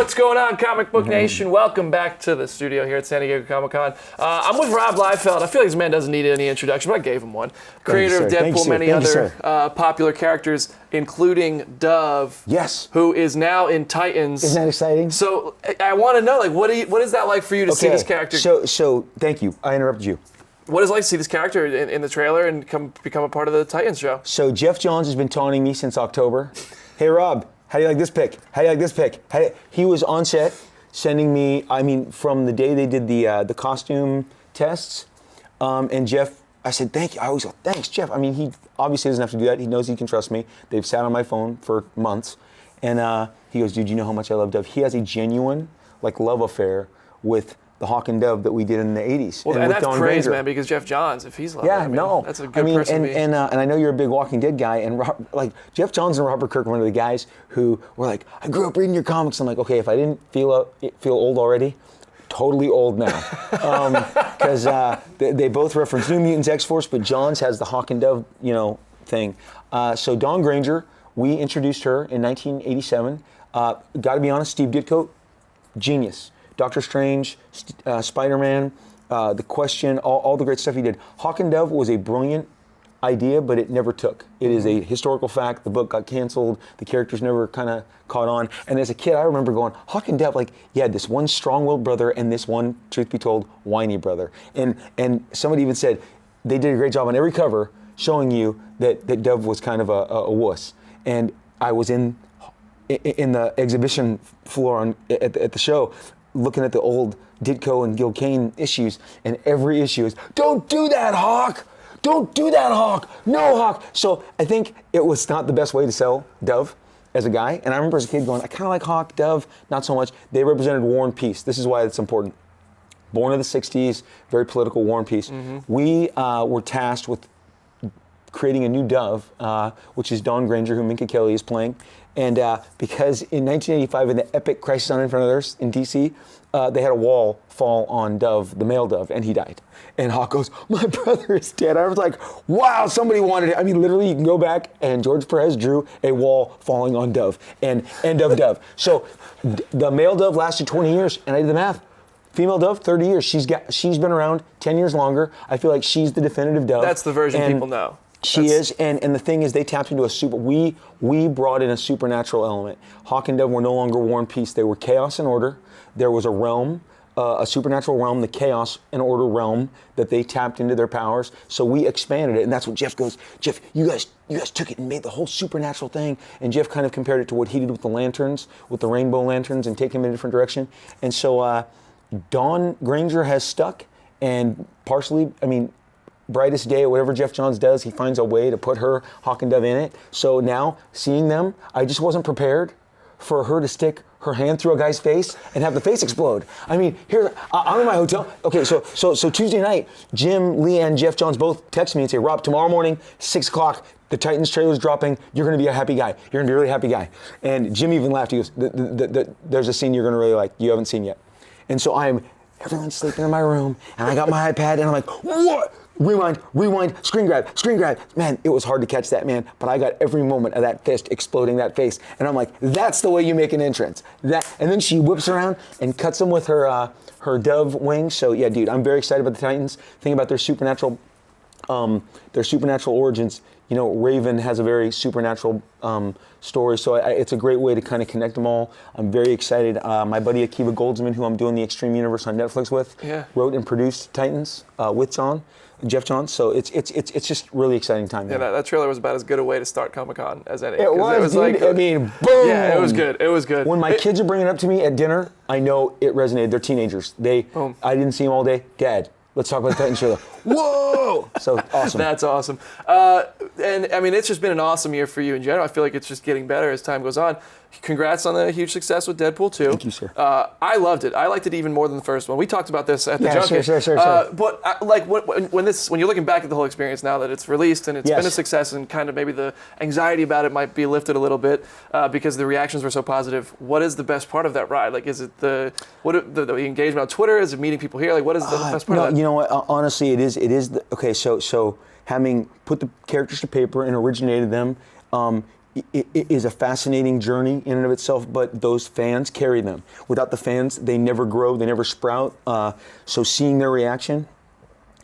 What's going on, Comic Book Nation? Welcome back to the studio here at San Diego Comic-Con. I'm with Rob Liefeld. I feel like this man doesn't need any introduction, but I gave him one. Creator of Deadpool, many other popular characters, including Dove. Yes. Who is now in Titans. Isn't that exciting? So I want to know, like, what is that like for you to see this character? So thank you. I interrupted you. What is it like to see this character in the trailer and become a part of the Titans show? So Jeff Johns has been taunting me since October. Hey, Rob. How do you like this pick? How do you like this pick? He was on set sending me, from the day they did the costume tests, and Jeff, I said, thank you. I always go, thanks, Jeff. He obviously doesn't have to do that. He knows he can trust me. They've sat on my phone for months. And he goes, dude, you know how much I love Dove? He has a genuine, love affair with the Hawk and Dove that we did in the 80s. Well, and that's praise, man, because Jeff Johns, if he's loving it, that's a good person to be. And I know you're a big Walking Dead guy, and Jeff Johns and Robert Kirk were one of the guys who were like, I grew up reading your comics. I'm like, okay, if I didn't feel old already, totally old now. Because they both reference New Mutants, X-Force, but Johns has the Hawk and Dove, thing. So Dawn Granger, we introduced her in 1987. Got to be honest, Steve Ditko, genius. Doctor Strange, Spider-Man, The Question, all the great stuff he did. Hawk and Dove was a brilliant idea, but it never took. It is a historical fact. The book got canceled. The characters never kind of caught on. And as a kid, I remember going, Hawk and Dove, you had this one strong-willed brother and this one, truth be told, whiny brother. And somebody even said they did a great job on every cover showing you that Dove was kind of a wuss. And I was in the exhibition floor at the show, looking at the old Ditko and Gil Kane issues, and every issue is, don't do that, Hawk! Don't do that, Hawk! No, Hawk! So I think it was not the best way to sell Dove as a guy, and I remember as a kid going, I kind of like Hawk, Dove, not so much. They represented War and Peace. This is why it's important. Born in the 60s, very political, War and Peace. Mm-hmm. We were tasked with creating a new Dove, which is Dawn Granger, who Minka Kelly is playing. And because in 1985, in the epic Crisis on Infinite Earths in DC, they had a wall fall on Dove, the male Dove, and he died. And Hawk goes, my brother is dead. I was like, wow, somebody wanted it. Literally, you can go back, and George Perez drew a wall falling on Dove, and end of Dove. So the male Dove lasted 20 years, and I did the math. Female Dove, 30 years. She's been around 10 years longer. I feel like she's the definitive Dove. That's the version people know. She is, and the thing is, they tapped into we brought in a supernatural element. Hawk and Dove were no longer War and Peace. They were chaos and order. There was a realm, a supernatural realm, the chaos and order realm, that they tapped into their powers. So we expanded it, and that's what Jeff goes, Jeff, you guys took it and made the whole supernatural thing. And Jeff kind of compared it to what he did with the lanterns, with the rainbow lanterns, and take him in a different direction. And so Dawn Granger has stuck, and partially, brightest day, whatever Jeff Johns does, he finds a way to put her, Hawk and Dove, in it. So now, seeing them, I just wasn't prepared for her to stick her hand through a guy's face and have the face explode. Here, I'm in my hotel. Okay, so Tuesday night, Jim, Lee, and Jeff Johns both text me and say, Rob, tomorrow morning, 6 o'clock, the Titans trailer's dropping. You're going to be a happy guy. You're going to be a really happy guy. And Jim even laughed. He goes, there's a scene you're going to really like, you haven't seen yet. And so everyone's sleeping in my room, and I got my iPad, and I'm like, what? Rewind, screen grab. Man, it was hard to catch that, man, but I got every moment of that fist exploding that face. And I'm like, that's the way you make an entrance. And then she whips around and cuts him with her Dove wings. So yeah, dude, I'm very excited about the Titans. Think about their supernatural origins. Raven has a very supernatural story, so it's a great way to kind of connect them all. I'm very excited. My buddy Akiva Goldsman, who I'm doing the Extreme Universe on Netflix with, wrote and produced Titans with Jeff Johns. So it's just really exciting time. Yeah, that trailer was about as good a way to start Comic-Con as any. It was dude. Boom. Yeah, it was good. It was good. When my kids are bringing it up to me at dinner, I know it resonated. They're teenagers. I didn't see them all day. Dad, let's talk about the Titans trailer. Whoa! So awesome. That's awesome. And it's just been an awesome year for you in general. I feel like it's just getting better as time goes on. Congrats on the huge success with Deadpool 2. Thank you, sir. I loved it. I liked it even more than the first one. We talked about this at the junket. Sure. But when you're looking back at the whole experience now that it's released and it's been a success, and kind of maybe the anxiety about it might be lifted a little bit because the reactions were so positive. What is the best part of that ride? Is it the engagement on Twitter? Is it meeting people here? What is the best part of that? You know what? Honestly, it is. Okay, so having put the characters to paper and originated them. is a fascinating journey in and of itself, but those fans carry them. Without the fans, they never grow, they never sprout. So seeing their reaction,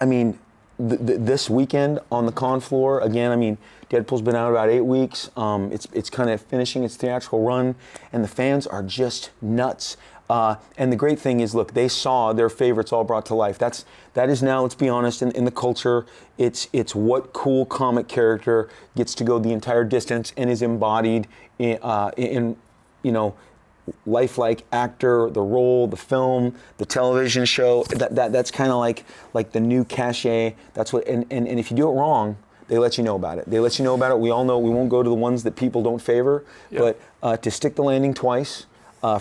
I mean, this weekend on the con floor, again, I mean, Deadpool's been out about 8 weeks. It's kind of finishing its theatrical run, and the fans are just nuts. And the great thing is, look, they saw their favorites all brought to life. That is now, let's be honest, in the culture, it's what cool comic character gets to go the entire distance and is embodied in lifelike actor, the role, the film, the television show. That's kind of like the new cachet. That's what. And if you do it wrong, they let you know about it. They let you know about it. We all know we won't go to the ones that people don't favor. Yep. But to stick the landing twice,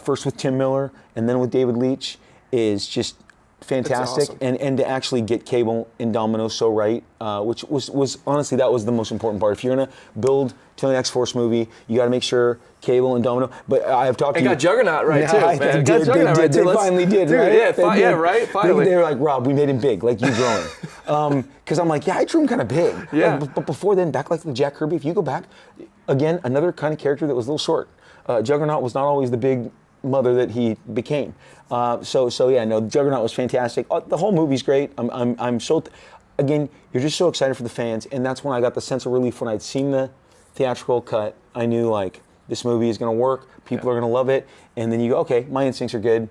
first with Tim Miller and then with David Leitch, is just fantastic. Awesome. And to actually get Cable and Domino so right, which was honestly, that was the most important part. If you're gonna build to an X-Force movie, you got to make sure Cable and Domino. But I've talked to you. Got Juggernaut right too, man. They finally did, dude, right? Yeah, right. Finally, they were like, Rob, we made him big, like you growing. Because I'm like, yeah, I drew him kind of big. Yeah. But before then, back like the Jack Kirby, if you go back, again, another kind of character that was a little short. Juggernaut was not always the big mother that he became. So yeah, no, Juggernaut was fantastic. The whole movie's great. I'm so, again, you're just so excited for the fans, and that's when I got the sense of relief when I'd seen the theatrical cut. I knew like this movie is going to work. People are going to love it, and then you go, okay, my instincts are good.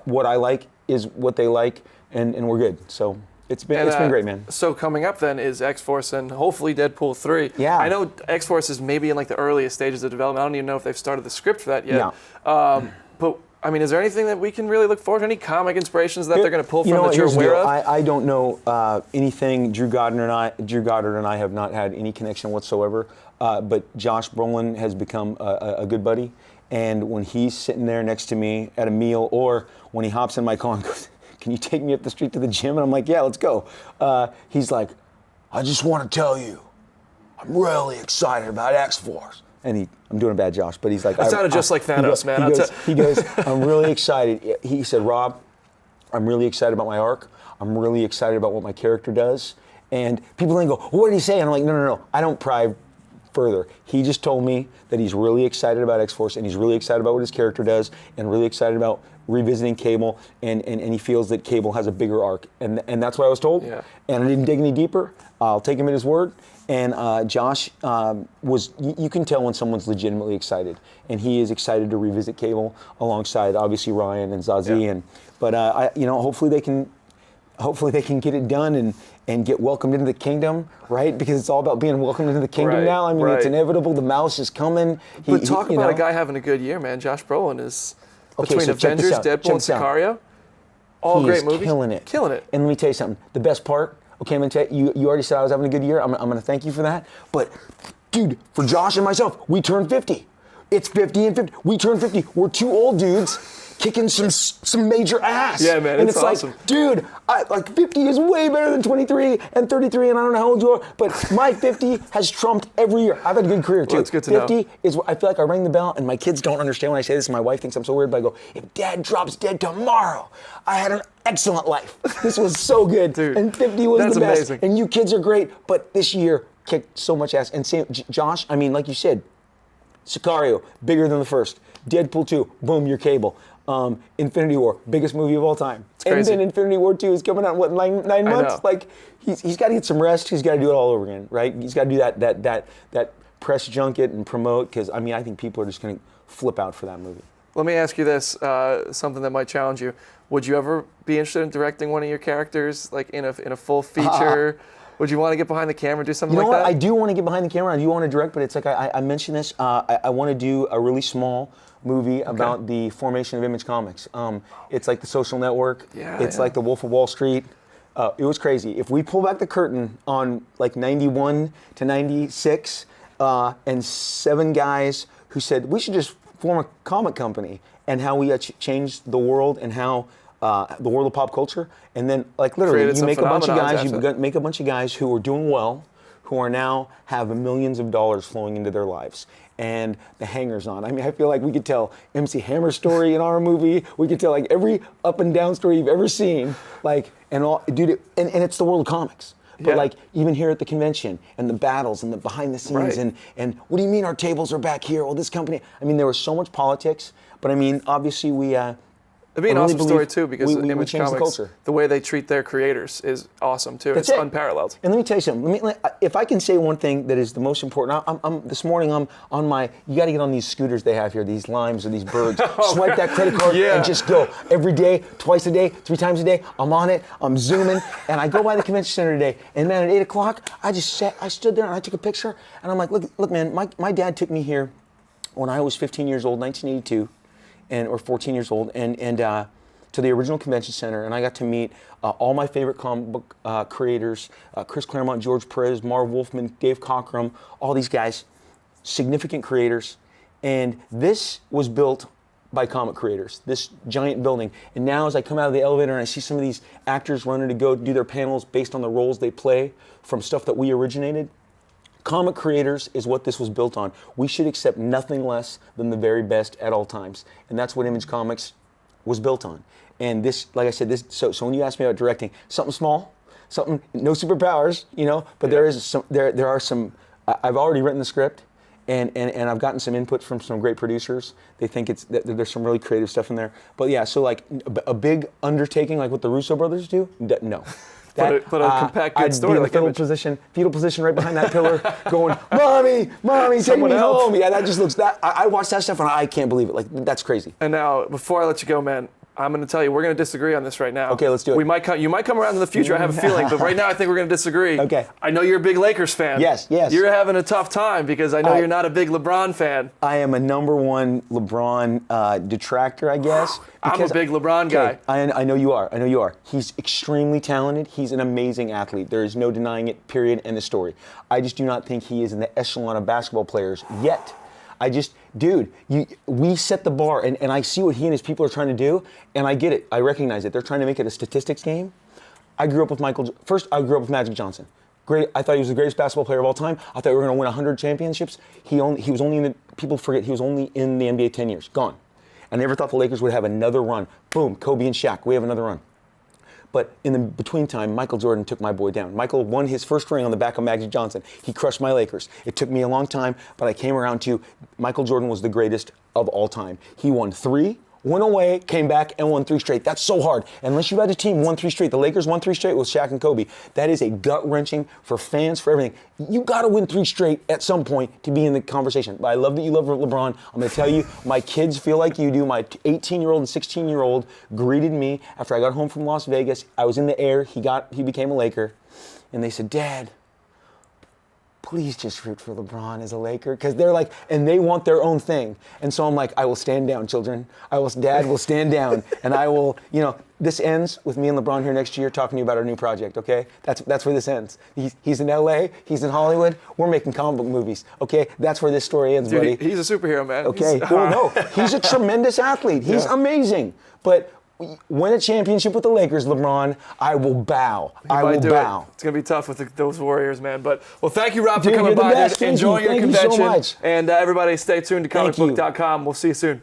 What I like is what they like, and we're good. So. It's been great, man. So coming up then is X-Force and hopefully Deadpool 3. Yeah. I know X-Force is maybe in like the earliest stages of development. I don't even know if they've started the script for that yet. Yeah. But I mean, is there anything that we can really look forward to? Any comic inspirations that they're going to pull from that you're aware of? I don't know anything. Drew Goddard and I have not had any connection whatsoever. But Josh Brolin has become a good buddy. And when he's sitting there next to me at a meal, or when he hops in my car and goes, can you take me up the street to the gym? And I'm like, yeah, let's go. He's like, I just want to tell you, I'm really excited about X-Force. And I'm doing a bad Josh, but he's like. That sounded just like Thanos, man. He goes, I'm really excited. He said, Rob, I'm really excited about my arc. I'm really excited about what my character does. And people then go, well, what did he say? And I'm like, no. I don't pry further. He just told me that he's really excited about X-Force, and he's really excited about what his character does, and really excited about revisiting Cable, and he feels that Cable has a bigger arc, and that's what I was told. Yeah. And I didn't dig any deeper. I'll take him at his word. And Josh was, you can tell when someone's legitimately excited, and he is excited to revisit Cable alongside obviously Ryan and Zazie. Yeah. But hopefully they can get it done and get welcomed into the kingdom, right? Because it's all about being welcomed into the kingdom now. I mean, it's inevitable. The mouse is coming. But talk about a guy having a good year, man. Josh Brolin is between Avengers, Deadpool, and Sicario. All great movies. Killing it. Killing it. And let me tell you something. The best part, okay, I'm going to tell you, you already said I was having a good year. I'm going to thank you for that. But, dude, for Josh and myself, we turned 50. It's 50 and 50. We turned 50. We're two old dudes kicking some major ass. Yeah, man, and it's awesome. Like, dude, 50 is way better than 23 and 33, and I don't know how old you are, but my 50 has trumped every year. I've had a good career, too. Well, that's good to 50 know. is, I feel like I rang the bell, and my kids don't understand when I say this, and my wife thinks I'm so weird, but I go, if Dad drops dead tomorrow, I had an excellent life. This was so good. Dude, and 50 was the best. Amazing. And you kids are great, but this year kicked so much ass. And Sam, Josh, I mean, like you said, Sicario, bigger than the first. Deadpool 2, boom, your Cable. Infinity War, biggest movie of all time. It's crazy. And then Infinity War 2 is coming out in what, nine months? know. Like he's got to get some rest. He's got to do it all over again, right? He's got to do that press junket and promote, because I mean I think people are just going to flip out for that movie. Let me ask you this, something that might challenge you. Would you ever be interested in directing one of your characters, like in a full feature? Would you want to get behind the camera and do something like that? I do want to get behind the camera. I do want to direct, but it's like I mentioned this. I want to do a really small movie about the formation of Image Comics. It's like The Social Network. It's like The Wolf of Wall Street. It was crazy. If we pull back the curtain on like 91 to 96, and 7 guys who said we should just form a comic company, and how we changed the world and how the world of pop culture, and then like literally you make a bunch of guys, make a bunch of guys who are doing well, who are now have millions of dollars flowing into their lives, and the hangers on. I mean, I feel like we could tell MC Hammer's story in our movie. We could tell like every up and down story you've ever seen, like and all, dude. And it's the world of comics. but like even here at the convention and the battles and the behind the scenes and what do you mean our tables are back here? Well, this company. I mean, there was so much politics, but I mean, obviously we. It'd be an awesome story too, because we Image changed Comics, the culture. The way they treat their creators is awesome too. That's it's it. Unparalleled. And let me tell you something. If I can say one thing that is the most important, this morning I'm on my. You got to get on these scooters they have here, these limes or these birds. Swipe that credit card and just go every day, twice a day, 3 times a day. I'm on it. I'm zooming, and I go by the convention center today. And man, at 8 o'clock, I stood there and I took a picture, and I'm like, look, man, my dad took me here when I was 15 years old, 1982, or 14 years old, and to the original convention center, and I got to meet all my favorite comic book creators, Chris Claremont, George Perez, Marv Wolfman, Dave Cockrum, all these guys, significant creators. And this was built by comic creators, this giant building. And now as I come out of the elevator and I see some of these actors running to go do their panels based on the roles they play from stuff that we originated, comic creators is what this was built on. We should accept nothing less than the very best at all times. And that's what Image Comics was built on. And this, like I said, so when you ask me about directing, something small, something, no superpowers, but there are some, I've already written the script, and I've gotten some input from some great producers. They think there's some really creative stuff in there. But yeah, so like a big undertaking like what the Russo brothers do, no. But a compact good story. I'd be in the fetal position right behind that pillar going, Mommy, take me home. Yeah, that just looks, I watch that stuff and I can't believe it. Like, that's crazy. And now, before I let you go, man, I'm going to tell you, we're going to disagree on this right now. Okay, let's do it. You might come around in the future, I have a feeling, but right now I think we're going to disagree. Okay. I know you're a big Lakers fan. Yes. You're having a tough time because I know you're not a big LeBron fan. I am a #1 LeBron detractor, I guess. I'm a big LeBron guy. I know you are. He's extremely talented. He's an amazing athlete. There is no denying it, period, end of story. I just do not think he is in the echelon of basketball players yet. We set the bar, and I see what he and his people are trying to do, and I get it. I recognize it. They're trying to make it a statistics game. I grew up with Magic Johnson. Great. I thought he was the greatest basketball player of all time. I thought we were going to win 100 championships. People forget he was only in the NBA 10 years. Gone. I never thought the Lakers would have another run. Boom, Kobe and Shaq. We have another run. But in the between time, Michael Jordan took my boy down. Michael won his first ring on the back of Magic Johnson. He crushed my Lakers. It took me a long time, but I came around to Michael Jordan was the greatest of all time. He won 3, went away, came back, and won 3 straight. That's so hard. Unless you had a team won 3 straight. The Lakers won 3 straight with Shaq and Kobe. That is a gut-wrenching for fans, for everything. You got to win 3 straight at some point to be in the conversation. But I love that you love LeBron. I'm going to tell you, my kids feel like you do. My 18-year-old and 16-year-old greeted me after I got home from Las Vegas. I was in the air. He became a Laker. And they said, Dad, please just root for LeBron as a Laker, because they're like, and they want their own thing. And so I'm like, I will stand down, children. Dad will stand down, and I will, this ends with me and LeBron here next year talking to you about our new project, okay? That's where this ends. He's in LA, he's in Hollywood, we're making comic book movies, okay? That's where this story ends, buddy. He's a superhero, man. Okay, no, he's a tremendous athlete. He's amazing, but win a championship with the Lakers, LeBron, I will bow. I will bow. It's going to be tough with those Warriors, man. But, thank you, Rob, for coming by. Enjoy your convention. Thank you so much. And everybody, stay tuned to Comicbook.com. We'll see you soon.